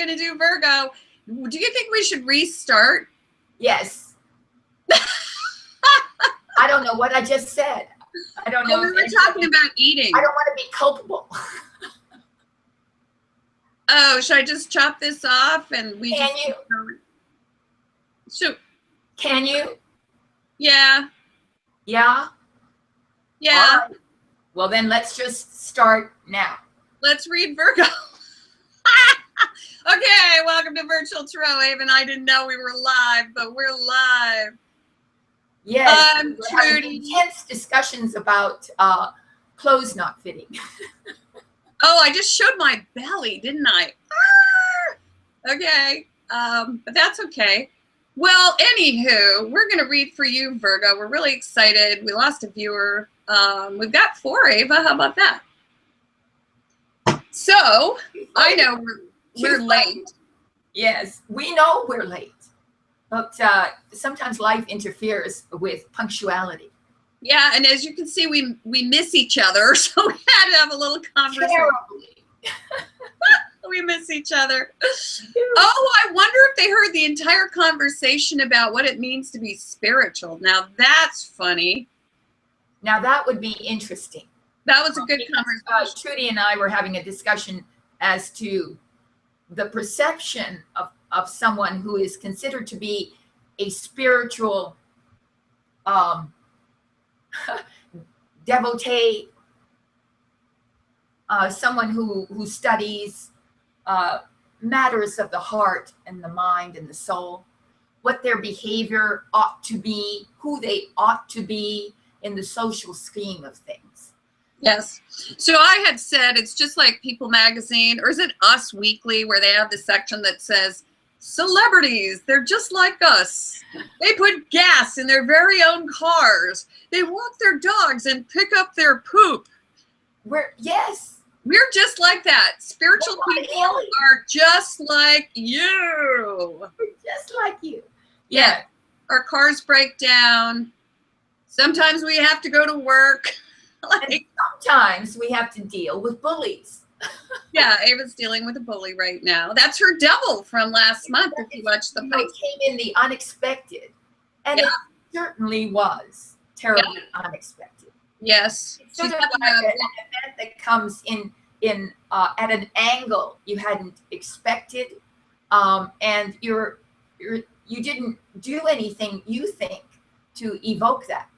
going to do Virgo. Do you think we should restart? Yes. I don't know what I just said. I don't know. We were talking about eating. I don't want to be culpable. Oh, should I just chop this off and we Can just you? So, Can you? yeah. Yeah? Yeah. Right. Well, then let's just start now. Let's read Virgo. Okay, welcome to Virtual Tarot. Ava and I didn't know we were live, but we're live. Yes, we're having Trudy. intense discussions about clothes not fitting. Oh, I just showed my belly, didn't I? Okay, but that's okay. Well, anywho, we're going to read for you, Virgo. We're really excited. We lost a viewer. We've got 4, Ava. How about that? So, I know we're late. Yes, we know we're late. But sometimes life interferes with punctuality. Yeah, and as you can see, we miss each other, so we had to have a little conversation. Terribly. We miss each other. Oh, I wonder if they heard the entire conversation about what it means to be spiritual. Now, that's funny. Now, that would be interesting. That was a good conversation. Trudy and I were having a discussion as to the perception of someone who is considered to be a spiritual devotee, someone who studies matters of the heart and the mind and the soul, what their behavior ought to be, who they ought to be in the social scheme of things. Yes. So I had said it's just like People Magazine, or is it Us Weekly, where they have the section that says, celebrities, they're just like us. They put gas in their very own cars. They walk their dogs and pick up their poop. We're just like that. Spiritual people are just like you. We're just like you. Yeah. Our cars break down. Sometimes we have to go to work. And sometimes we have to deal with bullies. Yeah, Ava's dealing with a bully right now. That's her devil from last month, if you watched the post. It came in the unexpected. And it certainly was terribly unexpected. Yes. It's sort of like an event that comes in at an angle you hadn't expected. And you didn't do anything, you think, to evoke that.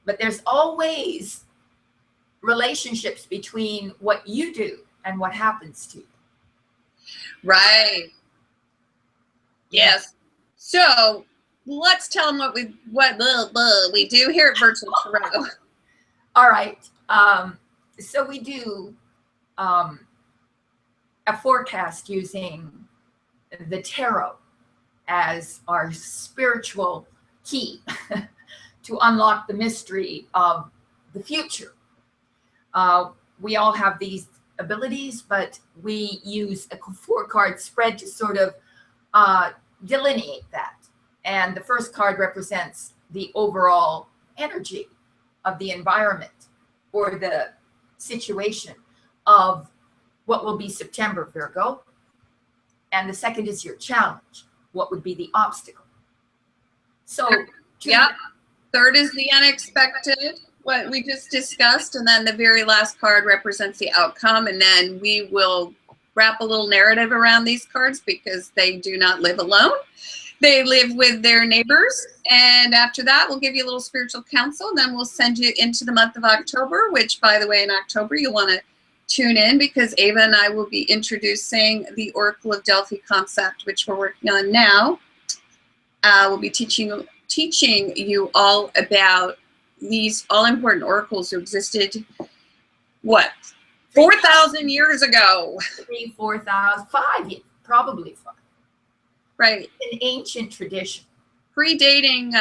But there's always relationships between what you do and what happens to you. Right. Yes. So let's tell them what we do here at Virtual Tarot. All right. So we do a forecast using the tarot as our spiritual key to unlock the mystery of the future. We all have these abilities, but we use a 4-card spread to sort of delineate that. And the first card represents the overall energy of the environment or the situation of what will be September, Virgo. And the second is your challenge. What would be the obstacle? So, third is the unexpected, what we just discussed, and then the very last card represents the outcome, and then we will wrap a little narrative around these cards because they do not live alone. They live with their neighbors, and after that, we'll give you a little spiritual counsel, and then we'll send you into the month of October, which, by the way, in October, you'll want to tune in because Ava and I will be introducing the Oracle of Delphi concept, which we're working on now. We'll be teaching you all about these all-important oracles who existed, what, 4,000 years ago? 4,000, 5, probably 5. Right. It's an ancient tradition. Predating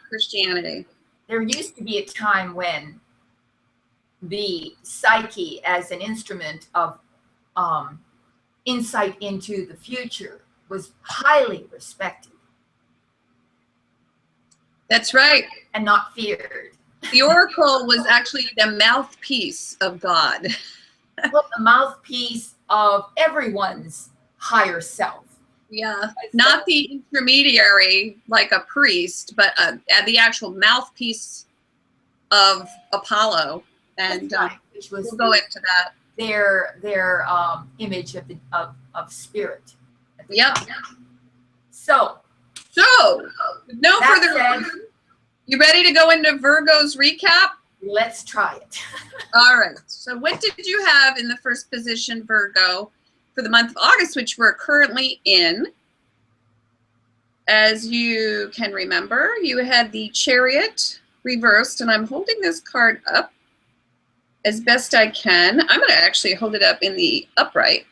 Christianity. There used to be a time when the psyche as an instrument of insight into the future was highly respected. That's right. And not feared. The oracle was actually the mouthpiece of God. Well, the mouthpiece of everyone's higher self. Yeah, not the intermediary like a priest, but the actual mouthpiece of Apollo, and right, which was we'll go into that. Their image of spirit. Yep. So no further ado, you ready to go into Virgo's recap? Let's try it. All right. So what did you have in the first position, Virgo, for the month of August, which we're currently in? As you can remember, you had the Chariot reversed, and I'm holding this card up as best I can. I'm going to actually hold it up in the upright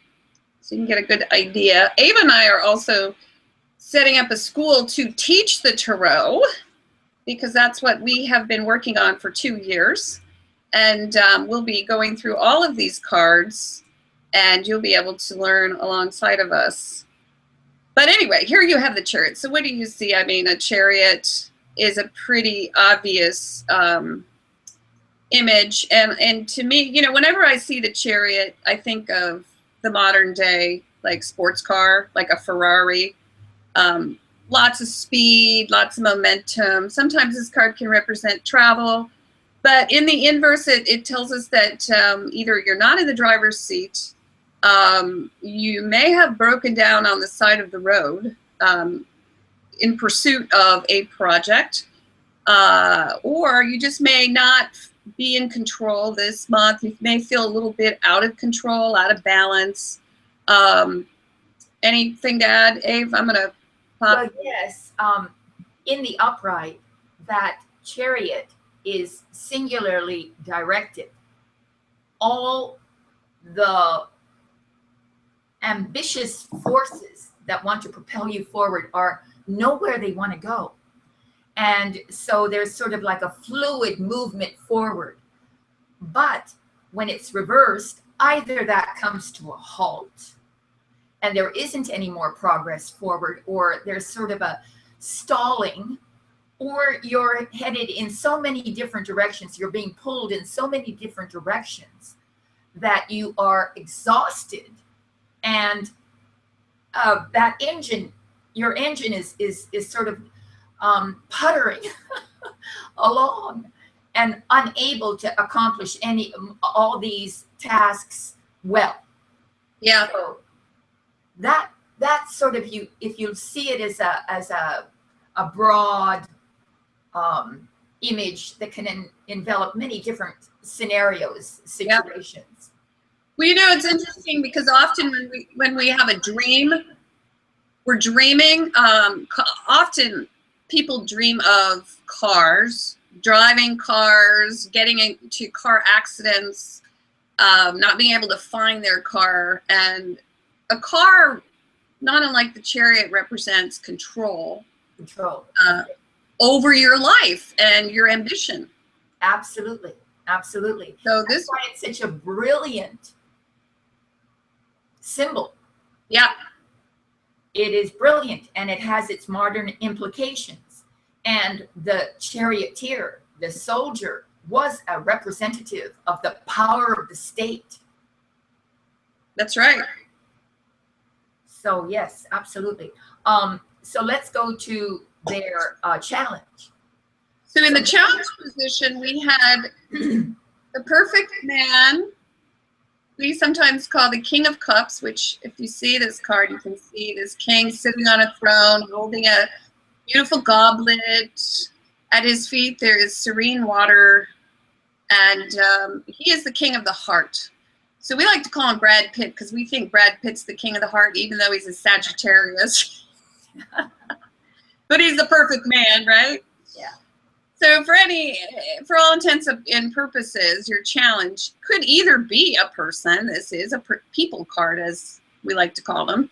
so you can get a good idea. Ava and I are also setting up a school to teach the tarot, because that's what we have been working on for 2 years. And we'll be going through all of these cards, and you'll be able to learn alongside of us. But anyway, here you have the Chariot. So what do you see? I mean, a chariot is a pretty obvious image. And to me, you know, whenever I see the Chariot, I think of the modern day, like sports car, like a Ferrari. Lots of speed, lots of momentum. Sometimes this card can represent travel. But in the inverse, it tells us that either you're not in the driver's seat, you may have broken down on the side of the road in pursuit of a project, or you just may not be in control this month. You may feel a little bit out of control, out of balance. Anything to add, Ave? I'm going to pop. Well, yes. In the upright, that Chariot is singularly directed. All the ambitious forces that want to propel you forward are nowhere they want to go. And so there's sort of like a fluid movement forward. But when it's reversed, either that comes to a halt and there isn't any more progress forward, or there's sort of a stalling, or you're headed in so many different directions, you're being pulled in so many different directions that you are exhausted, and that engine, your engine is sort of puttering along and unable to accomplish all these tasks well. Yeah. So that's sort of, you, if you see it as a broad image that can envelop many different scenarios, situations. Yep. Well, you know, it's interesting because often when we have a dream, we're dreaming. Often people dream of cars, driving cars, getting into car accidents, not being able to find their car. And a car, not unlike the Chariot, represents control. Over your life and your ambition. Absolutely. Absolutely. So that's why it's such a brilliant symbol. Yeah. It is brilliant, and it has its modern implications. And the charioteer, the soldier, was a representative of the power of the state. That's right. So yes, absolutely. So let's go to their challenge. So in the challenge position, we had the perfect man. We sometimes call the King of Cups, which if you see this card, you can see this king sitting on a throne, holding a beautiful goblet. At his feet, there is serene water, and he is the king of the heart. So we like to call him Brad Pitt because we think Brad Pitt's the king of the heart, even though he's a Sagittarius. But he's the perfect man, right? Yeah. So for all intents and purposes, your challenge could either be a person. This is a people card, as we like to call them.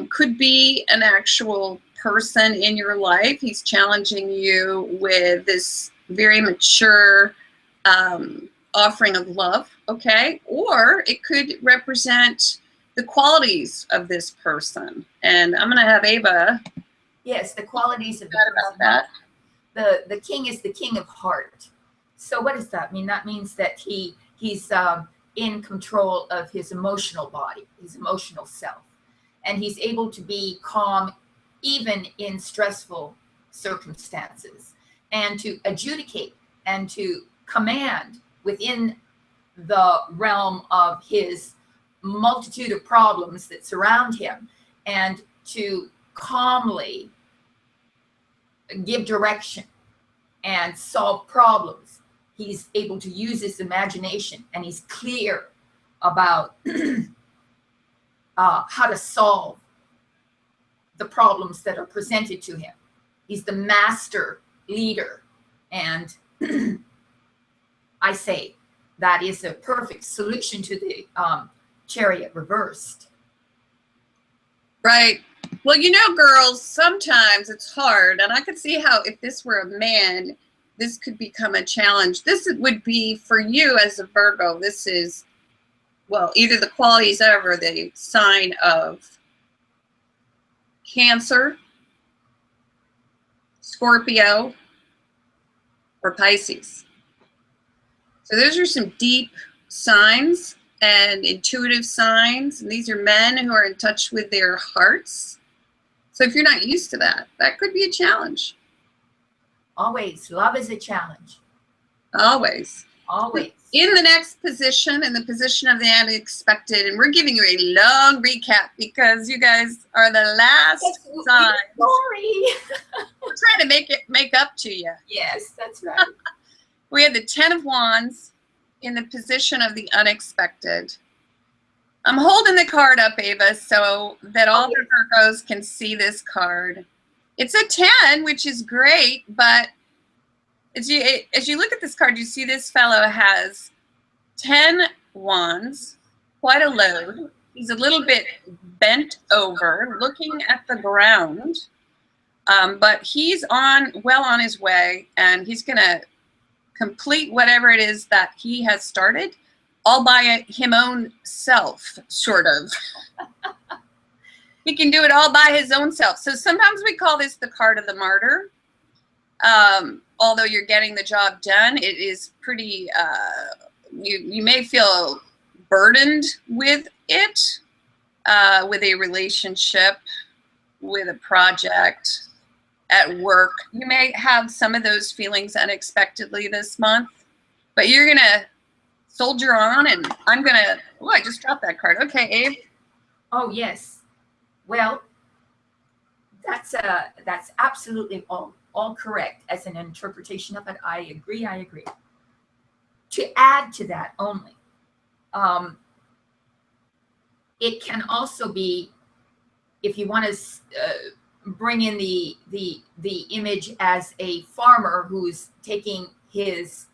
Could be an actual person in your life. He's challenging you with this very mature offering of love, okay? Or it could represent the qualities of this person. And I'm going to have Ava. Yes, the qualities of the person. About that. The king is the king of heart. So what does that mean? That means that he's in control of his emotional body, his emotional self. and he's able to be calm even in stressful circumstances, and to adjudicate and to command within the realm of his multitude of problems that surround him, and to calmly give direction and solve problems. He's able to use his imagination, and he's clear about how to solve the problems that are presented to him. He's the master leader, and I say that is a perfect solution to the Chariot reversed. Right. Well, you know, girls, sometimes it's hard, and I could see how if this were a man, this could become a challenge. This would be for you as a Virgo. This is, well, either the qualities or the sign of Cancer, Scorpio, or Pisces. So those are some deep signs and intuitive signs. And these are men who are in touch with their hearts. So if you're not used to that, that could be a challenge. Always. Love is a challenge. Always. Always. In the next position, in the position of the unexpected, and we're giving you a long recap because you guys are the last sign. Sorry. We're trying to make up to you. Yes, that's right. We had the 10 of Wands in the position of the unexpected. I'm holding the card up, Ava, so that all the Virgos can see this card. It's a 10, which is great, but as you look at this card, you see this fellow has 10 wands, quite a load. He's a little bit bent over, looking at the ground, but he's well on his way, and he's going to complete whatever it is that he has started, all by him own self, sort of. He can do it all by his own self. So sometimes we call this the card of the martyr. Although you're getting the job done, it is pretty, you may feel burdened with it, with a relationship, with a project, at work. You may have some of those feelings unexpectedly this month, but you're going to soldier on, and I'm going to, oh, I just dropped that card. Okay, Abe. Oh, yes. Well, that's absolutely all correct as an interpretation of it. I agree. To add to that only, it can also be, if you want to bring in the image as a farmer who's taking his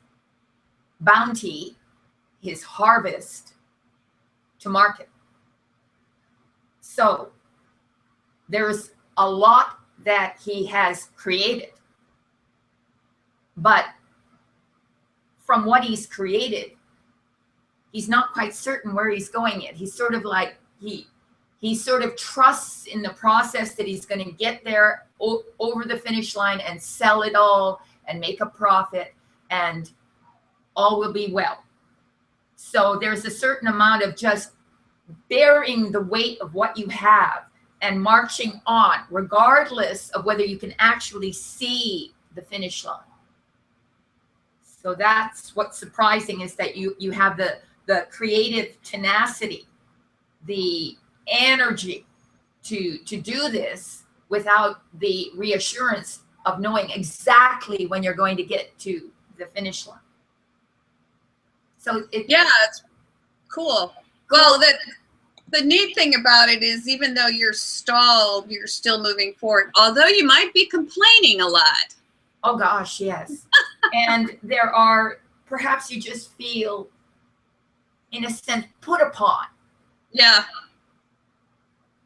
bounty, his harvest, to market. So there's a lot that he has created, but from what he's created, he's not quite certain where he's going yet. He's sort of like, he sort of trusts in the process that he's going to get there over the finish line and sell it all and make a profit, and all will be well. So there's a certain amount of just bearing the weight of what you have and marching on, regardless of whether you can actually see the finish line. So that's what's surprising, is that you have the creative tenacity, the energy to do this without the reassurance of knowing exactly when you're going to get to the finish line. So it's cool. Well, the neat thing about it is, even though you're stalled, you're still moving forward, although you might be complaining a lot. Oh gosh, yes. And there are, perhaps you just feel, in a sense, put upon. Yeah.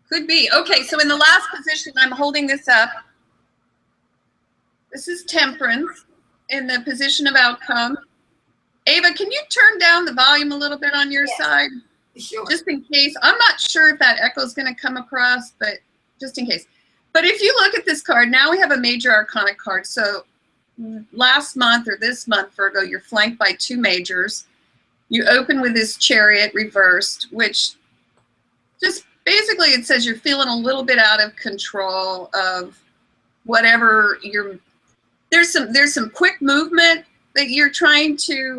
Could be. Okay, so in the last position, I'm holding this up. This is Temperance in the position of outcome. Ava, can you turn down the volume a little bit on your side? Sure. Just in case. I'm not sure if that echo is going to come across, but just in case. But if you look at this card, now we have a major arcana card. So last month or this month, Virgo, you're flanked by two majors. You open with this Chariot reversed, which just basically it says you're feeling a little bit out of control of whatever there's some quick movement that you're trying to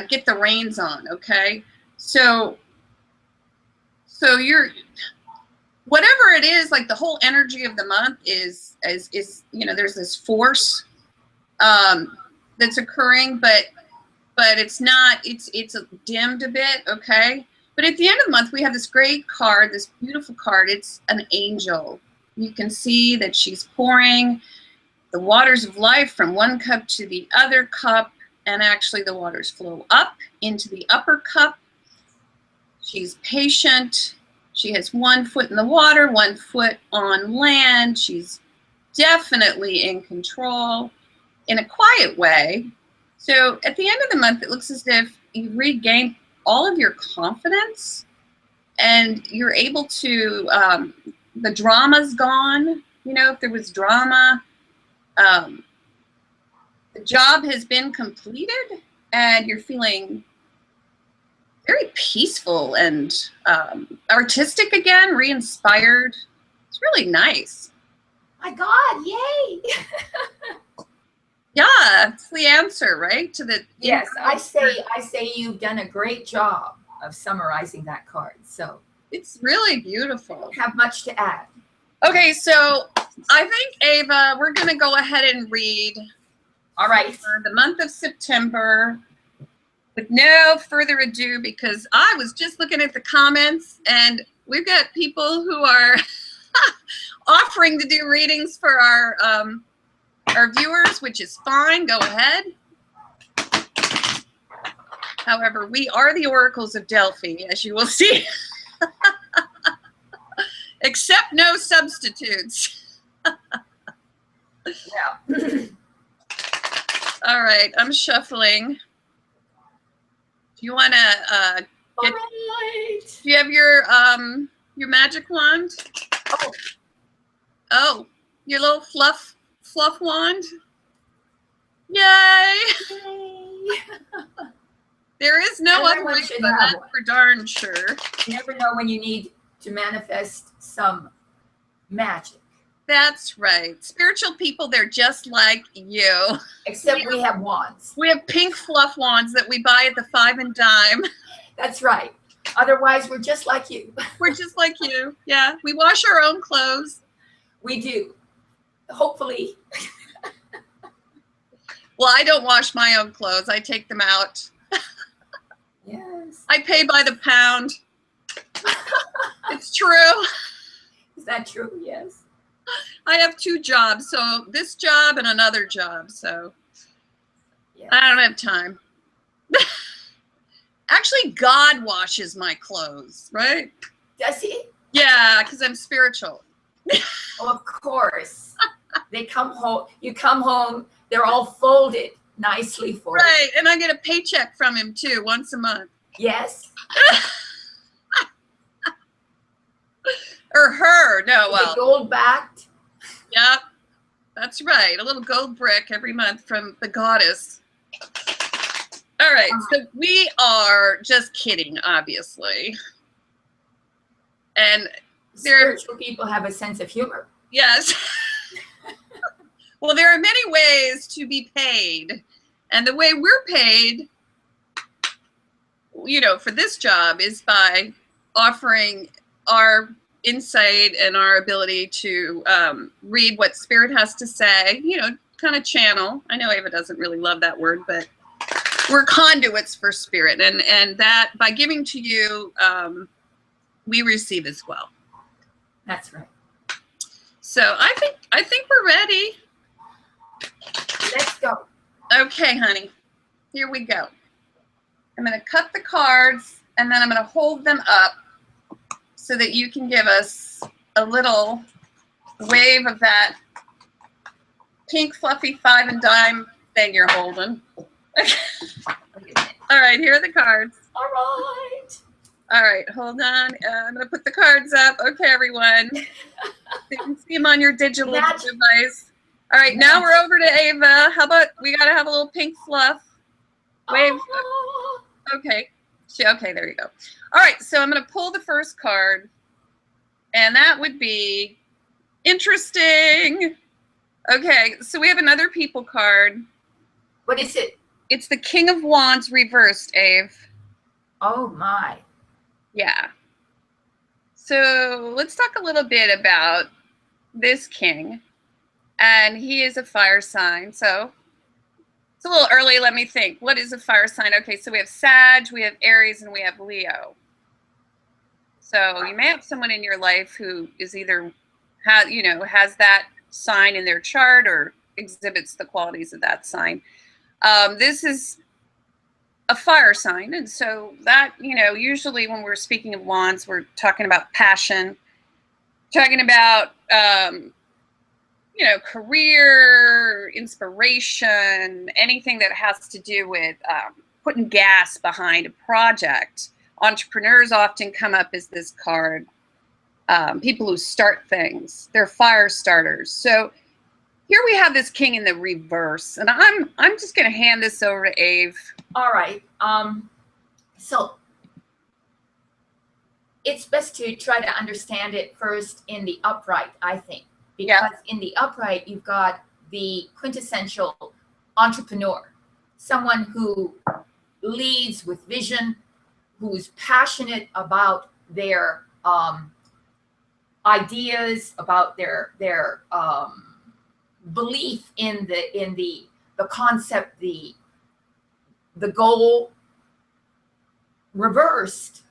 get the reins on. Okay, so you're, whatever it is, like the whole energy of the month is there's this force that's occurring, but it's not, it's dimmed a bit. Okay, but at the end of the month we have this great card, this beautiful card. It's an angel. You can see that she's pouring the waters of life from one cup to the other cup, and actually the waters flow up into the upper cup. She's patient. She has 1 foot in the water, 1 foot on land. She's definitely in control in a quiet way. So at the end of the month, it looks as if you regain all of your confidence and you're able to, the drama's gone. You know, if there was drama, the job has been completed and you're feeling very peaceful and artistic again, re-inspired. It's really nice. My God, yay! Yeah, it's the answer, right? To the Yes, I say you've done a great job of summarizing that card. So it's really beautiful. Have much to add. Okay, so I think, Ava, we're going to go ahead and read. All right. For the month of September, with no further ado, because I was just looking at the comments and we've got people who are offering to do readings for our viewers, which is fine. Go ahead. However, we are the oracles of Delphi, as you will see. Except no substitutes. Yeah. All right, I'm shuffling. Do you want to get? Right. Do you have your magic wand? Oh, your little fluff wand. Yay! There is no other way to that for darn sure. You never know when you need to manifest some magic. That's right. Spiritual people, they're just like you. Except we have wands. We have pink fluff wands that we buy at the 5 and dime. That's right. Otherwise, we're just like you. We're just like you. Yeah. We wash our own clothes. We do. Hopefully. Well, I don't wash my own clothes. I take them out. Yes. I pay by the pound. It's true. Is that true? Yes. I have 2 jobs, so this job and another job, so Yes. I don't have time. Actually, God washes my clothes, right? Does he? Yeah, because I'm spiritual. Oh, of course. They come home. You come home. They're all folded nicely for you. Right, and I get a paycheck from him too, once a month. Yes. Or her. No, well. Gold backed. Yep, that's right. A little gold brick every month from the goddess. All right, so we are just kidding, obviously. And spiritual people have a sense of humor. Yes. Well, there are many ways to be paid. And the way we're paid, you know, for this job is by offering our insight and our ability to read what spirit has to say, you know, kind of channel. I know Ava doesn't really love that word, but we're conduits for spirit. And that by giving to you, we receive as well. That's right. So I think we're ready. Let's go. Okay, honey. Here we go. I'm going to cut the cards and then I'm going to hold them up so that you can give us a little wave of that pink fluffy 5 and dime thing you're holding. All right, here are the cards. All right. All right, hold on. I'm going to put the cards up. Okay, everyone. You can see them on your digital device. All right, now we're over to Ava. How about we got to have a little pink fluff? Wave. Okay. Okay, there you go. All right, so I'm going to pull the first card, and that would be interesting. Okay, so we have another people card. What is it? It's the King of Wands reversed, Ave. Oh my. Yeah. So let's talk a little bit about this king. And he is a fire sign. So it's a little early. Let me think. What is a fire sign? Okay, so we have Sag, we have Aries, and we have Leo. So you may have someone in your life who is either has that sign in their chart or exhibits the qualities of that sign. This is a fire sign, and so that, usually when we're speaking of wands, we're talking about passion, talking about career, inspiration, anything that has to do with putting gas behind a project. Entrepreneurs often come up as this card. People who start things, they're fire starters. So here we have this king in the reverse, and I'm just going to hand this over to Ave. All right. So it's best to try to understand it first in the upright, I think, because in the upright, you've got the quintessential entrepreneur, someone who leads with vision, who's passionate about their ideas, about their belief in the concept, the goal. Reversed,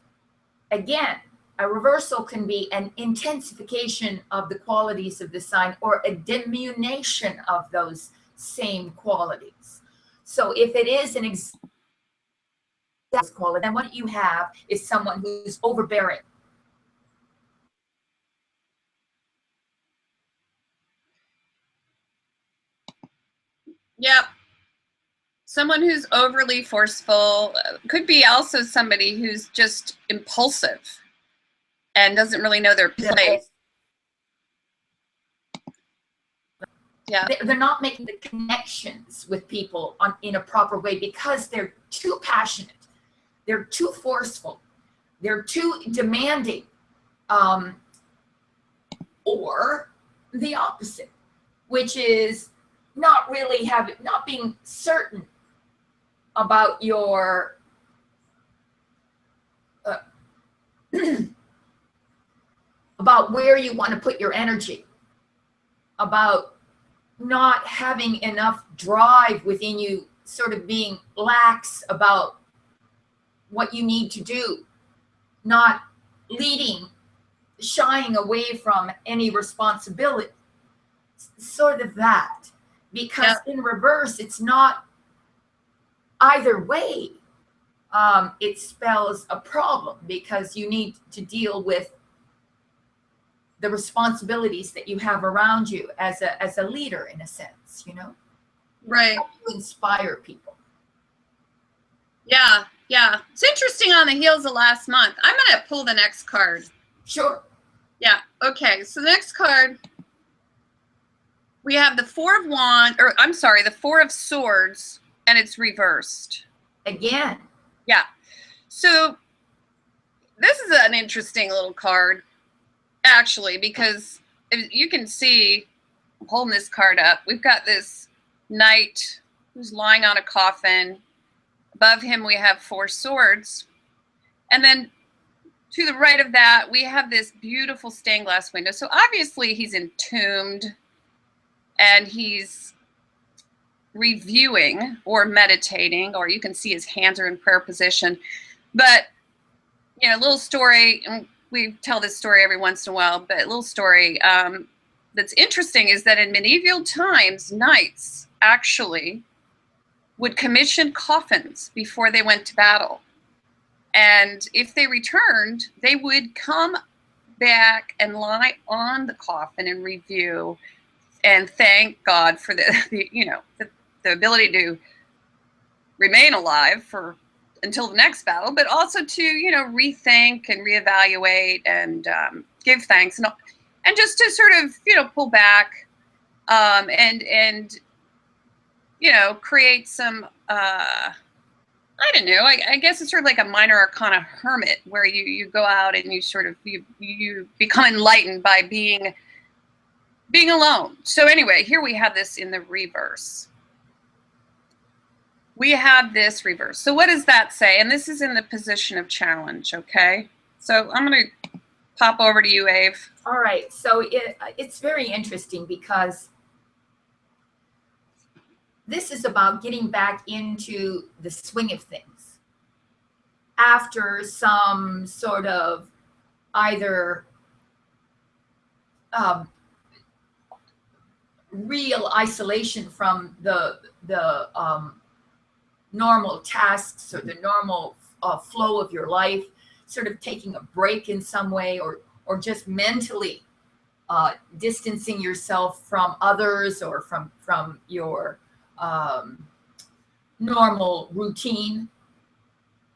again, a reversal can be an intensification of the qualities of the sign or a diminution of those same qualities. So if it is an exact quality, then what you have is someone who's overbearing. Yep. Someone who's overly forceful. Could be also somebody who's just impulsive and doesn't really know their place. Yeah. They're not making the connections with people in a proper way because they're too passionate. They're too forceful. They're too demanding. Or the opposite, which is not being certain about your about where you want to put your energy, about not having enough drive within you, sort of being lax about what you need to do, not leading, shying away from any responsibility, sort of that. Because in reverse, it's not either way. It spells a problem because you need to deal with the responsibilities that you have around you as a leader, in a sense, Right. How to inspire people. Yeah. It's interesting on the heels of last month. I'm going to pull the next card. Sure. Yeah. Okay. So the next card, we have the the Four of Swords, and it's reversed. Again. Yeah. So this is an interesting little card, actually, because you can see, I'm holding this card up. We've got this knight who's lying on a coffin. Above him, we have four swords. And then to the right of that, we have this beautiful stained glass window. So obviously he's entombed and he's reviewing or meditating, or you can see his hands are in prayer position. But, a little story, and we tell this story every once in a while, but a little story that's interesting is that in medieval times, knights actually would commission coffins before they went to battle. And if they returned, they would come back and lie on the coffin and review and thank God for the ability to remain alive until the next battle, but also to, rethink and reevaluate and give thanks and just to sort of, pull back and create some I don't know. I guess it's sort of like a minor arcana hermit, where you go out and you sort of you become enlightened by being alone. So anyway, here we have this in the reverse. We have this reverse. So what does that say? And this is in the position of challenge. Okay. So I'm going to pop over to you, Ave. All right. So it's very interesting because this is about getting back into the swing of things after some sort of either real isolation from the normal tasks or the normal flow of your life, sort of taking a break in some way, or just mentally distancing yourself from others or from your normal routine.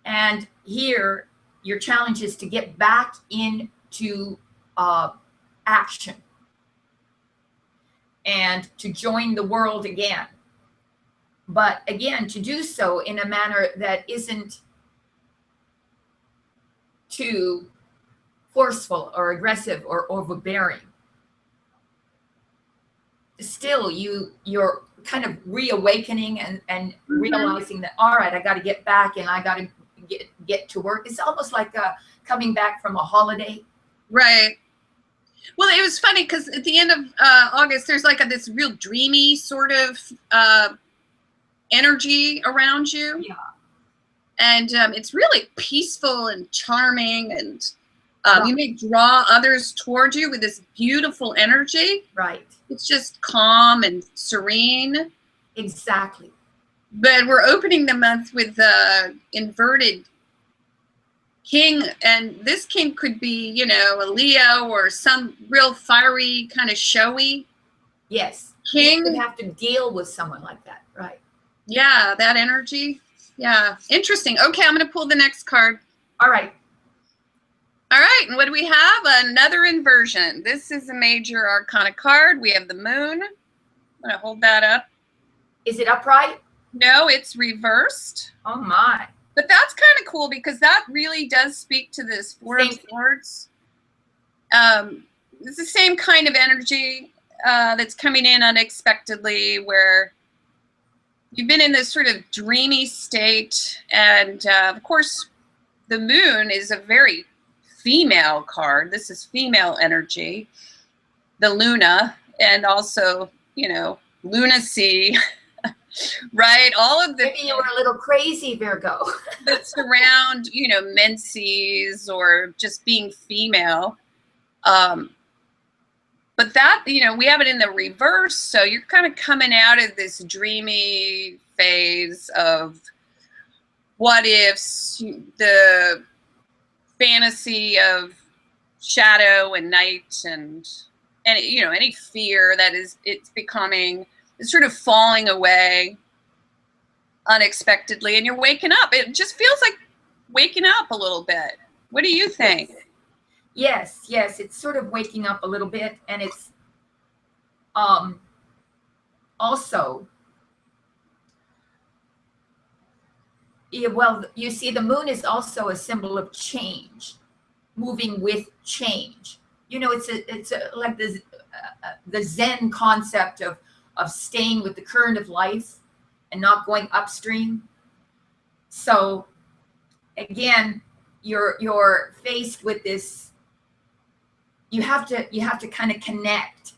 And here, your challenge is to get back into action and to join the world again. But again, to do so in a manner that isn't too forceful or aggressive or overbearing. Still, you're kind of reawakening and realizing that, all right, I got to get back and I got to get to work. It's almost like coming back from a holiday. Right. Well, it was funny because at the end of August, there's like this real dreamy sort of energy around you. Yeah. And it's really peaceful and charming, and Right. You may draw others toward you with this beautiful energy. Right. It's just calm and serene. Exactly. But we're opening the month with the inverted king, and this king could be, you know, a Leo or some real fiery, kind of showy. Yes. King. You would have to deal with someone like that. Right. Yeah, that energy. Yeah, interesting. Okay, I'm going to pull the next card. All right. All right, and what do we have? Another inversion. This is a major arcana card. We have the moon. I'm going to hold that up. Is it upright? No, it's reversed. Oh my. But that's kind of cool because that really does speak to this Four of Swords. It's the same kind of energy that's coming in unexpectedly, where you've been in this sort of dreamy state. And of course, the moon is a very female card. This is female energy, the Luna, and also, you know, lunacy, right? All of the Maybe you were a little crazy, Virgo. that surround, you know, menses or just being female. But that, you know, we have it in the reverse. So you're kind of coming out of this dreamy phase of what ifs, the fantasy of shadow and night, and you know, any fear that it's becoming, it's sort of falling away unexpectedly, and you're waking up. It just feels like waking up a little bit. What do you think? Yes, it's sort of waking up a little bit, and it's also, yeah, well, you see, the moon is also a symbol of change, moving with change. You know, it's like the Zen concept of staying with the current of life and not going upstream. So again, you're faced with this. You have to kind of connect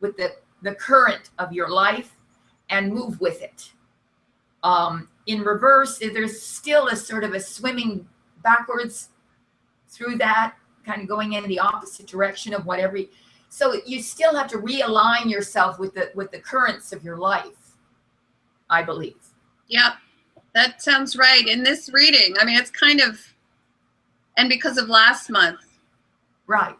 with the current of your life and move with it. In reverse, there's still a sort of a swimming backwards through that, kind of going in the opposite direction of whatever. So you still have to realign yourself with the currents of your life, I believe. Yeah, that sounds right. In this reading, I mean, it's kind of, and because of last month. Right.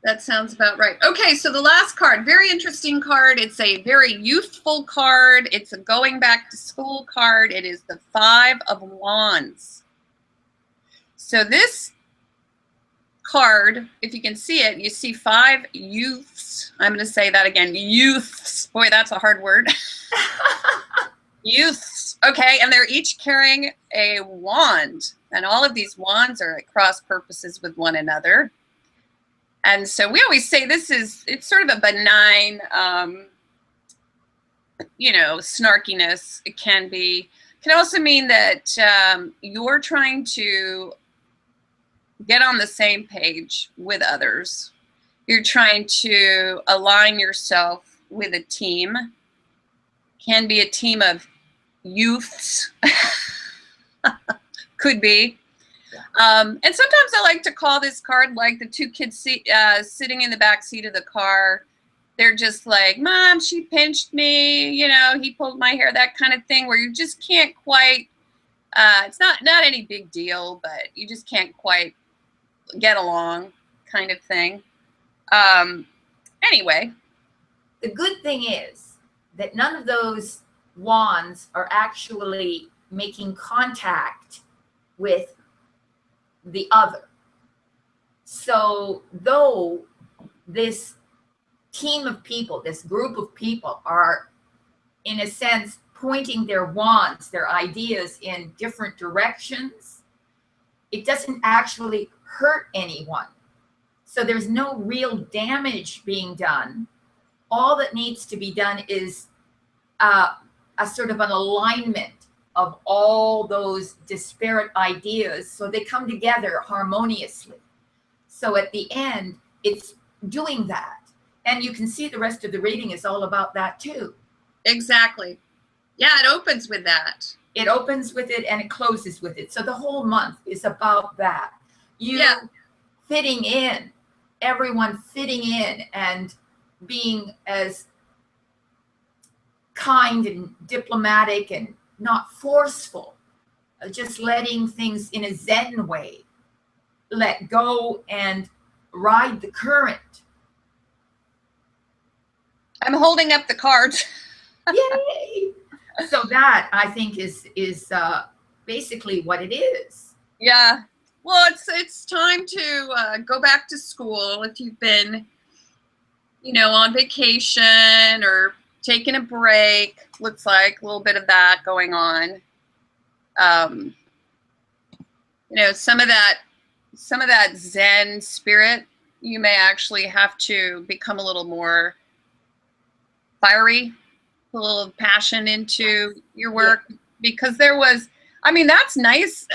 That sounds about right. Okay, so the last card, very interesting card. It's a very youthful card. It's a going back to school card. It is the Five of Wands. So this card, if you can see it, you see 5 youths. I'm going to say that again, youths. Boy, that's a hard word. Youths. Okay, and they're each carrying a wand, and all of these wands are at cross purposes with one another. And so we always say it's sort of a benign, snarkiness. It can also mean that you're trying to get on the same page with others. You're trying to align yourself with a team. Can be a team of youths. Could be. And sometimes I like to call this card like the two kids sitting in the back seat of the car. They're just like, Mom, she pinched me, he pulled my hair, that kind of thing, where you just can't quite, it's not any big deal, but you just can't quite get along, kind of thing. Anyway. The good thing is that none of those wands are actually making contact with the other. So though this team of people, this group of people are in a sense pointing their wands, their ideas in different directions, it doesn't actually hurt anyone. So there's no real damage being done. All that needs to be done is a sort of an alignment of all those disparate ideas so they come together harmoniously. So at the end, it's doing that. And you can see the rest of the reading is all about that too. Exactly. Yeah, it opens with that. It opens with it and it closes with it. So the whole month is about that. Fitting in, everyone fitting in and being as kind and diplomatic and not forceful, just letting things in a Zen way, let go and ride the current. I'm holding up the cards. Yay! So that I think is basically what it is. Yeah. Well, it's time to go back to school if you've been, on vacation or taking a break. Looks like a little bit of that going on. Some of that Zen spirit, you may actually have to become a little more fiery, a little passion into your work, because that's nice.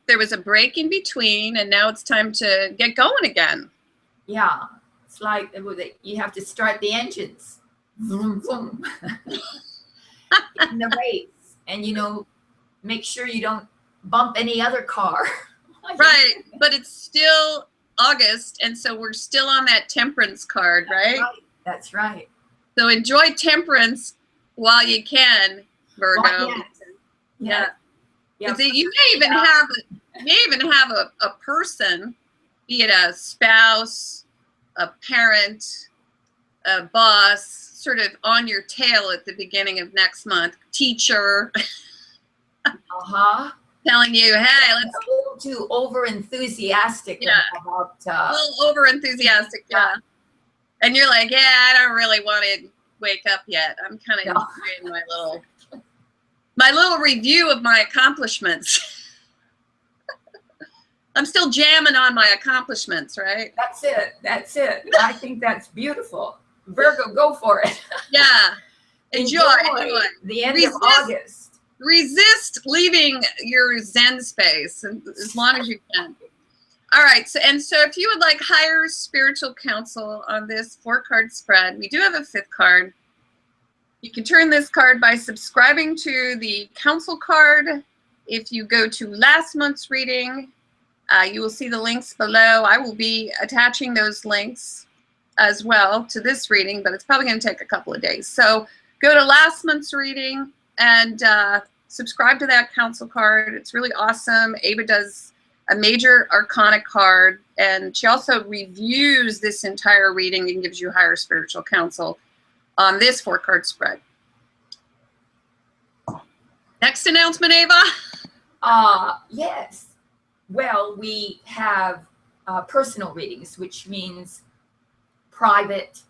There was a break in between and now it's time to get going again. Yeah. It's like you have to start the engines. Vroom, vroom. In the race. And, make sure you don't bump any other car. Right. But it's still August. And so we're still on that temperance card, right? That's right. So enjoy temperance while you can, Virgo. Well, yes. Yeah. You may even have a person, be it a spouse, a parent, a boss, sort of on your tail at the beginning of next month. Teacher. Telling you, hey, let's. A little too over enthusiastic about. A little over enthusiastic, yeah. And you're like, yeah, I don't really want to wake up yet. I'm kind of enjoying my little review of my accomplishments. I'm still jamming on my accomplishments, right? That's it. I think that's beautiful. Virgo, go for it. Yeah. Enjoy. The end of August. Resist leaving your Zen space as long as you can. All right. So if you would like higher spiritual counsel on this 4-card spread, we do have a 5th card. You can turn this card by subscribing to the counsel card. If you go to last month's reading, you will see the links below. I will be attaching those links as well to this reading, but it's probably going to take a couple of days. So go to last month's reading and subscribe to that counsel card. It's really awesome. Ava does a major arcana card, and she also reviews this entire reading and gives you higher spiritual counsel on this 4-card spread. Next announcement, Ava? Yes. Well, we have personal readings, which means private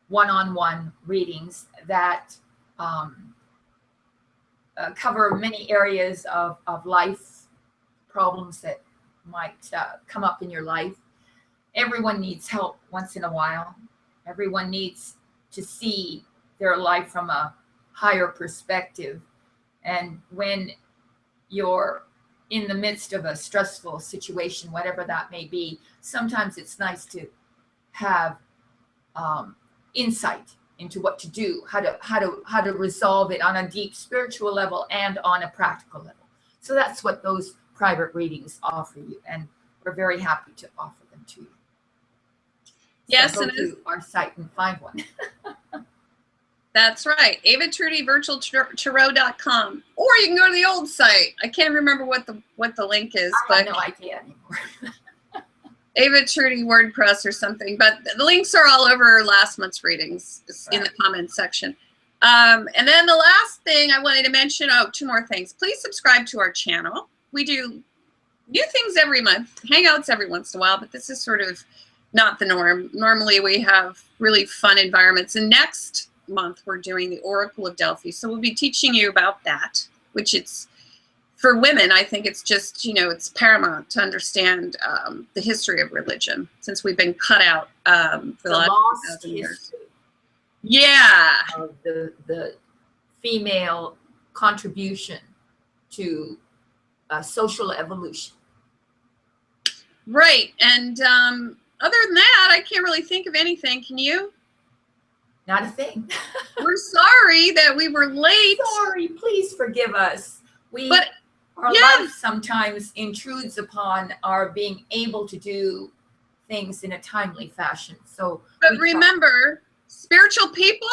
one-on-one readings that cover many areas of life problems that might come up in your life. Everyone needs help once in a while. Everyone needs to see their life from a higher perspective. And when you're in the midst of a stressful situation, whatever that may be, sometimes it's nice to have insight into what to do, how to resolve it on a deep spiritual level and on a practical level. So that's what those private readings offer you, and we're very happy to offer them to you. Yes, so go to our site and find one. That's right. Ava and Trudy virtualtarot.com, or you can go to the old site. I can't remember what the link is, I have no idea anymore. Ava and Trudy WordPress or something. But the links are all over last month's readings in the comments section. And then the last thing I wanted to mention, two more things. Please subscribe to our channel. We do new things every month, hangouts every once in a while, but this is sort of not the norm. Normally we have really fun environments. And next month we're doing the Oracle of Delphi. So we'll be teaching you about that, which it's, for women, I think it's just, it's paramount to understand the history of religion, since we've been cut out for the last 2,000 years. Yeah. Of the female contribution to social evolution. Right. And other than that, I can't really think of anything. Can you? Not a thing. We're sorry that we were late. Sorry, please forgive us. Our life sometimes intrudes upon our being able to do things in a timely fashion. So, but remember, spiritual people,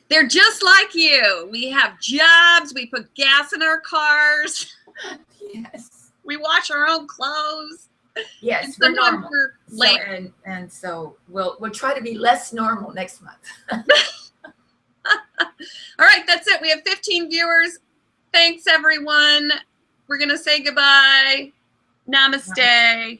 they're just like you. We have jobs. We put gas in our cars. Yes. We wash our own clothes. Yes, and sometimes we're late. So, and so we'll try to be less normal next month. All right, that's it. We have 15 viewers. Thanks, everyone. We're going to say goodbye. Namaste.